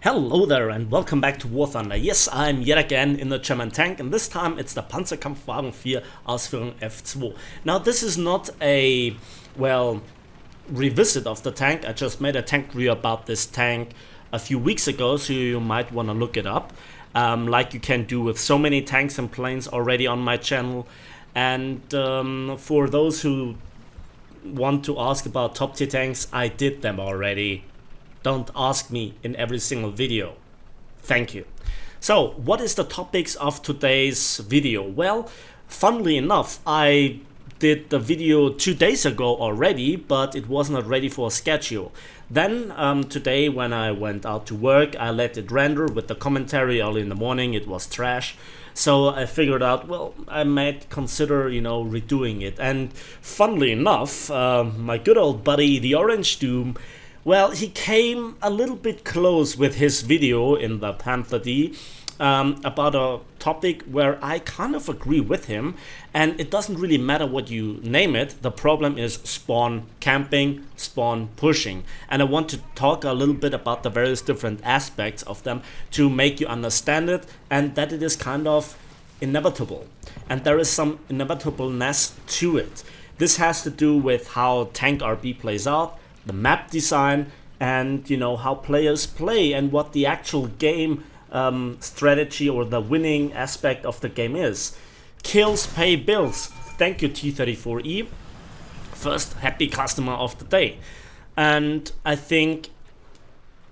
Hello there and welcome back to War Thunder. Yes, I'm yet again in the German tank and this time it's the Panzerkampfwagen 4 Ausführung F2. Now this is not a, revisit of the tank. I just made a tank review about this tank a few weeks ago, so you might want to look it up. Like you can do with so many tanks and planes already on my channel. And for those who want to ask about top tier tanks, I did them already. Don't ask me in every single video. Thank you. So, what is the topics of today's video? Well, funnily enough, I did the video 2 days ago already, but it was not ready for a schedule. Then today when I went out to work, I let it render with the commentary early in the morning. It was trash. So I figured out, well, I might consider, redoing it. And funnily enough, my good old buddy, the Orange Doom, well, he came a little bit close with his video in the Panther D about a topic where I kind of agree with him, and it doesn't really matter what you name it. The problem is spawn camping, spawn pushing, and I want to talk a little bit about the various different aspects of them to make you understand it, and that it is kind of inevitable, and there is some inevitableness to it. This has to do with how Tank RB plays out, the map design, and how players play and what the actual game strategy or the winning aspect of the game is. Kills pay bills. Thank you, T34E. First happy customer of the day. And I think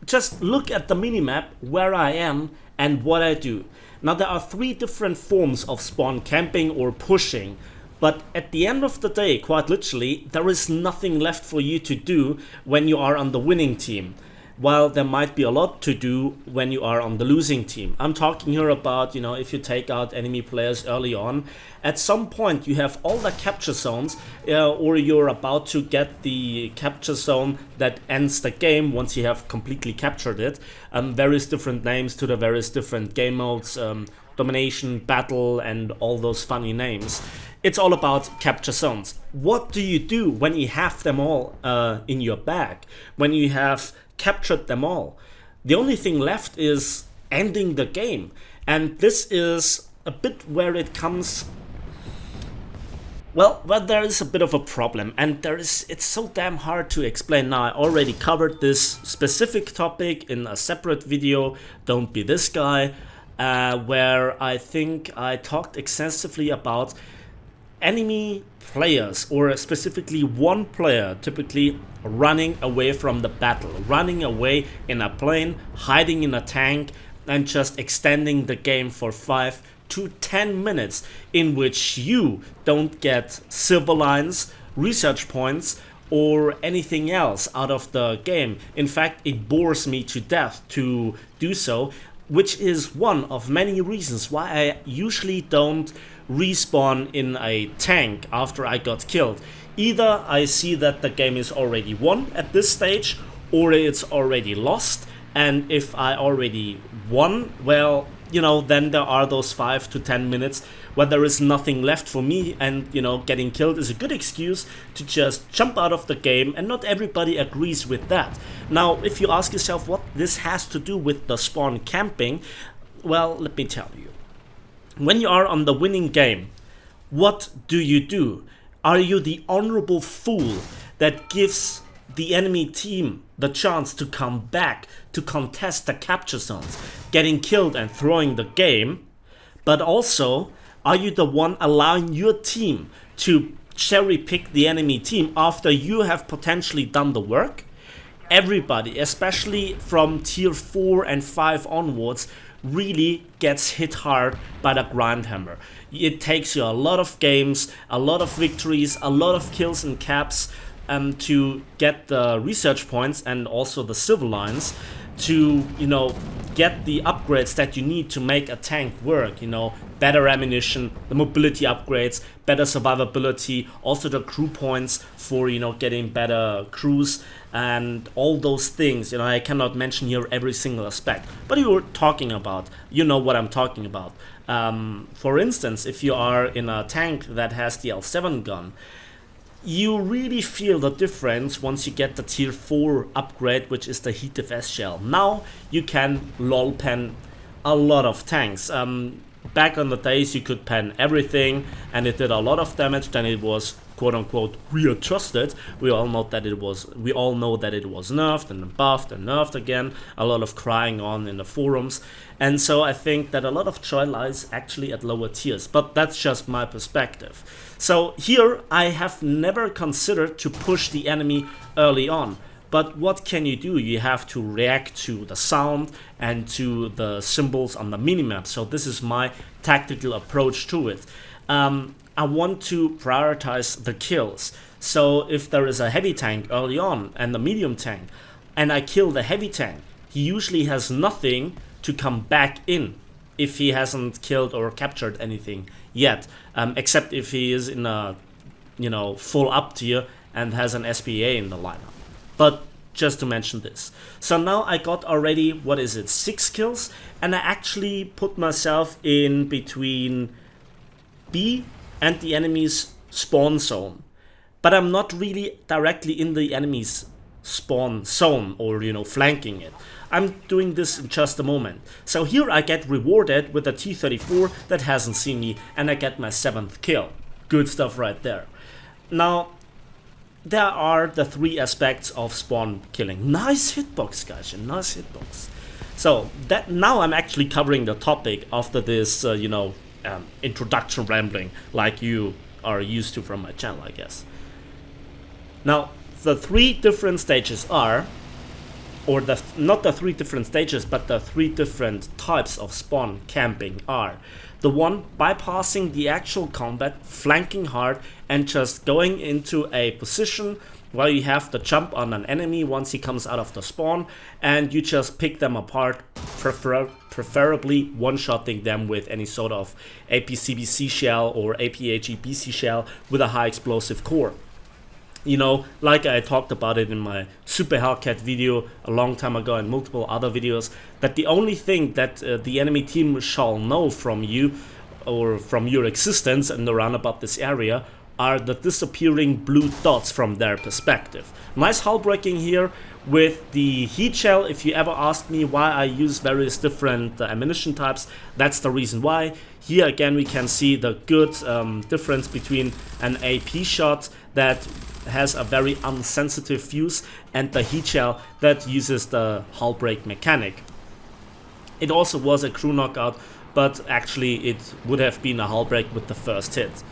just look at the minimap where I am and what I do. Now there are 3 different forms of spawn camping or pushing. But at the end of the day, quite literally, there is nothing left for you to do when you are on the winning team, while there might be a lot to do when you are on the losing team. I'm talking here about, if you take out enemy players early on, at some point you have all the capture zones, or you're about to get the capture zone that ends the game once you have completely captured it. Various different names to the various different game modes, domination, battle, and all those funny names. It's all about capture zones. What do you do when you have them all in your bag? When you have captured them all? The only thing left is ending the game. And this is a bit where it comes... Well, there is a bit of a problem, and it's so damn hard to explain now. I already covered this specific topic in a separate video, Don't Be This Guy, where I think I talked extensively about enemy players, or specifically one player typically running away from the battle, running away in a plane, hiding in a tank, and just extending the game for 5 to 10 minutes, in which you don't get silver lines, research points, or anything else out of the game. In fact, it bores me to death to do so, which is one of many reasons why I usually don't respawn in a tank after I got killed. Either I see that the game is already won at this stage, or it's already lost, and if I already won, well, then there are those 5 to 10 minutes where there is nothing left for me, and getting killed is a good excuse to just jump out of the game, and not everybody agrees with that. Now, if you ask yourself what this has to do with the spawn camping, well, let me tell you. When you are on the winning game, what do you do? Are you the honorable fool that gives the enemy team the chance to come back to contest the capture zones, getting killed and throwing the game? But also, are you the one allowing your team to cherry pick the enemy team after you have potentially done the work? Everybody, especially from tier 4 and 5 onwards, really gets hit hard by the grind hammer. It takes you a lot of games, a lot of victories, a lot of kills and caps to get the research points and also the silver lines to get the upgrades that you need to make a tank work. Better ammunition, the mobility upgrades, better survivability, also the crew points for getting better crews, and all those things. I cannot mention here every single aspect, but you're talking about, what I'm talking about. For instance, if you are in a tank that has the L7 gun, you really feel the difference once you get the tier 4 upgrade, which is the heat defense shell. Now you can lol pen a lot of tanks. Back on the days you could pen everything and it did a lot of damage, then it was quote unquote readjusted. We all know that it was nerfed and buffed and nerfed again. A lot of crying on in the forums. And so I think that a lot of joy lies actually at lower tiers, but that's just my perspective. So here I have never considered to push the enemy early on. But what can you do? You have to react to the sound and to the symbols on the minimap. So this is my tactical approach to it. I want to prioritize the kills. So if there is a heavy tank early on and a medium tank, and I kill the heavy tank, he usually has nothing to come back in if he hasn't killed or captured anything yet, except if he is in a full up tier and has an SPA in the lineup. But just to mention this. So now I got already, 6 kills, and I actually put myself in between B and the enemy's spawn zone. But I'm not really directly in the enemy's spawn zone or, flanking it. I'm doing this in just a moment. So here I get rewarded with a T-34 that hasn't seen me, and I get my 7th kill. Good stuff right there. Now, there are the 3 aspects of spawn killing. Nice hitbox, guys, nice hitbox. So that now I'm actually covering the topic after this, introduction rambling like you are used to from my channel, I guess. Now, the 3 different stages are, or not the 3 different stages, but the 3 different types of spawn camping are: the one bypassing the actual combat, flanking hard, and just going into a position where you have to jump on an enemy once he comes out of the spawn, and you just pick them apart, preferably one-shotting them with any sort of APCBC shell or APHEBC shell with a high explosive core. Like I talked about it in my Super Hellcat video a long time ago and multiple other videos, that the only thing that the enemy team shall know from you or from your existence and around about this area are the disappearing blue dots from their perspective. Nice hull breaking here with the heat shell. If you ever ask me why I use various different ammunition types, that's the reason why. Here again we can see the good difference between an AP shot that has a very unsensitive fuse and the heat shell that uses the hull break mechanic. It also was a crew knockout, but actually it would have been a hull break with the first hit.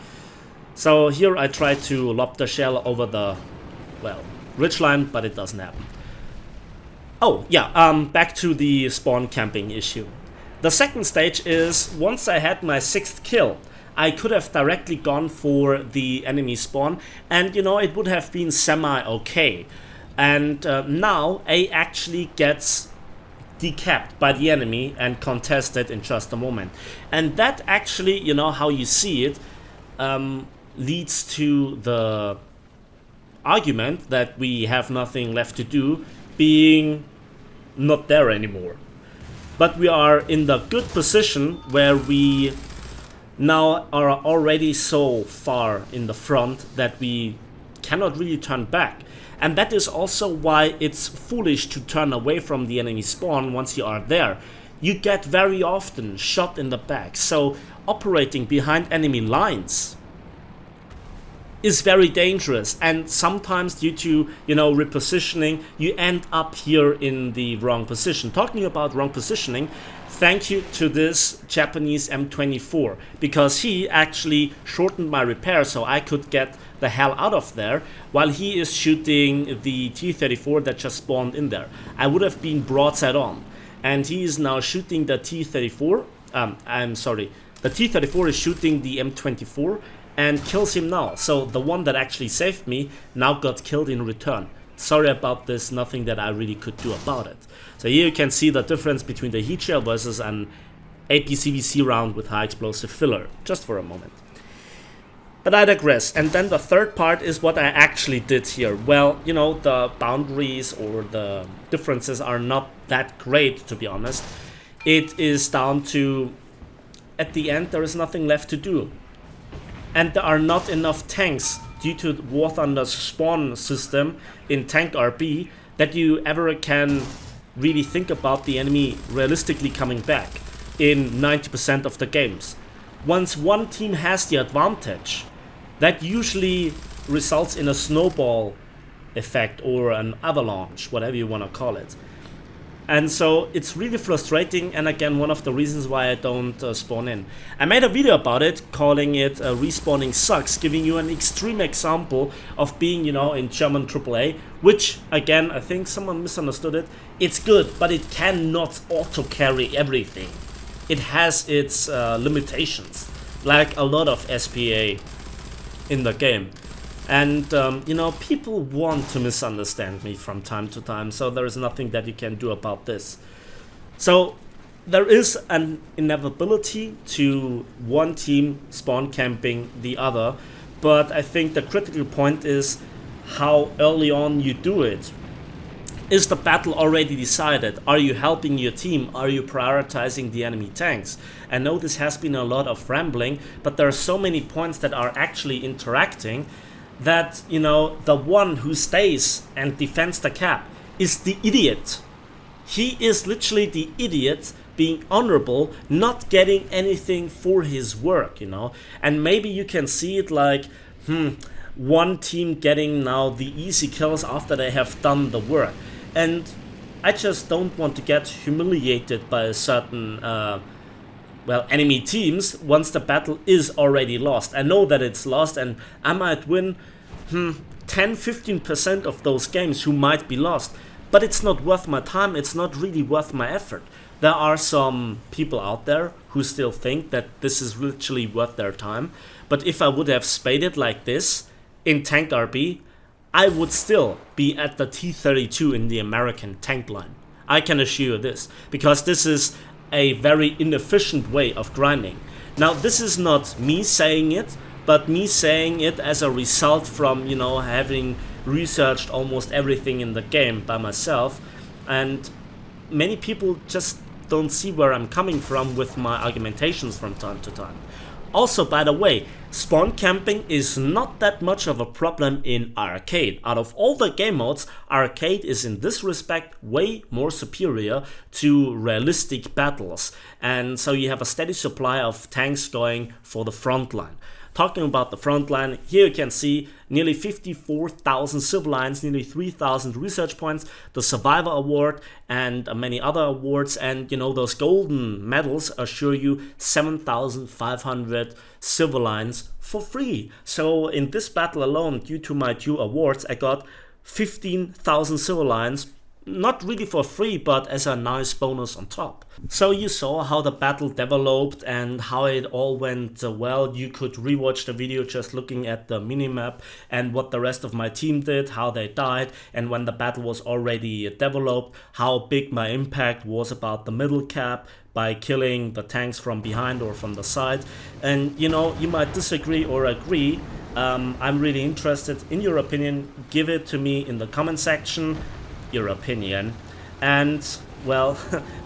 So here I tried to lob the shell over the, ridgeline, but it doesn't happen. Oh yeah, back to the spawn camping issue. The second stage is, once I had my 6th kill, I could have directly gone for the enemy spawn, and it would have been semi-okay. And now A actually gets decapped by the enemy and contested in just a moment. And that actually, how you see it, leads to the argument that we have nothing left to do being not there anymore. But we are in the good position where we now are already so far in the front that we cannot really turn back. And that is also why it's foolish to turn away from the enemy spawn once you are there. You get very often shot in the back, so operating behind enemy lines is very dangerous, and sometimes due to repositioning you end up here in the wrong position. Talking about wrong positioning, thank you to this Japanese M24, because he actually shortened my repair so I could get the hell out of there while he is shooting the T-34 that just spawned in there. I would have been broadside on, and he is now shooting the T-34. The T-34 is shooting the M24 and kills him now. So the one that actually saved me now got killed in return. Sorry about this, nothing that I really could do about it. So here you can see the difference between the heat shell versus an APCBC round with high explosive filler, just for a moment. But I digress. And then the third part is what I actually did here. Well, the boundaries or the differences are not that great, to be honest. It is down to, at the end, there is nothing left to do. And there are not enough tanks due to War Thunder's spawn system in Tank RB that you ever can really think about the enemy realistically coming back in 90% of the games. Once one team has the advantage, that usually results in a snowball effect or an avalanche, whatever you want to call it. And so it's really frustrating, and again, one of the reasons why I don't spawn in. I made a video about it, calling it respawning sucks, giving you an extreme example of being, you know, in German AAA, which, again, I think someone misunderstood it. It's good, but it cannot auto-carry everything. It has its limitations, like a lot of SPA in the game. And, you know, people want to misunderstand me from time to time, so there is nothing that you can do about this. So, there is an inevitability to one team spawn camping the other, but I think the critical point is how early on you do it. Is the battle already decided? Are you helping your team? Are you prioritizing the enemy tanks? I know this has been a lot of rambling, but there are so many points that are actually interacting that, you know, the one who stays and defends the cap is the idiot. He is literally the idiot being honorable, not getting anything for his work, you know. And maybe you can see it like, one team getting now the easy kills after they have done the work. And I just don't want to get humiliated by a certain enemy teams once the battle is already lost. I know that it's lost, and I might win 10-15% of those games who might be lost, but it's not worth my time. It's not really worth my effort. There are some people out there who still think that this is literally worth their time, but if I would have spaded like this in Tank RB, I would still be at the T32 in the American tank line. I can assure you this, because this is a very inefficient way of grinding. Now, this is not me saying it, but me saying it as a result from, you know, having researched almost everything in the game by myself, and many people just don't see where I'm coming from with my argumentations from time to time. Also, by the way, spawn camping is not that much of a problem in arcade. Out of all the game modes, arcade is in this respect way more superior to realistic battles. And so you have a steady supply of tanks going for the front line. Talking about the front line, here you can see nearly 54,000 civil lines, nearly 3,000 research points, the Survivor Award, and many other awards. And, you know, those golden medals assure you 7,500 civil lines for free. So in this battle alone, due to my 2 awards, I got 15,000 civil lines. Not really for free, but as a nice bonus on top. So you saw how the battle developed and how it all went well. You could rewatch the video just looking at the minimap and what the rest of my team did, how they died, and when the battle was already developed, how big my impact was about the middle cap by killing the tanks from behind or from the side. And, you know, you might disagree or agree. I'm really interested in your opinion. Give it to me in the comment section. Your opinion. And, well,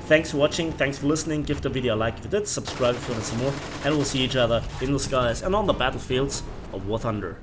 thanks for watching, thanks for listening. Give the video a like if you did, subscribe if you want to see more, and we'll see each other in the skies and on the battlefields of War Thunder.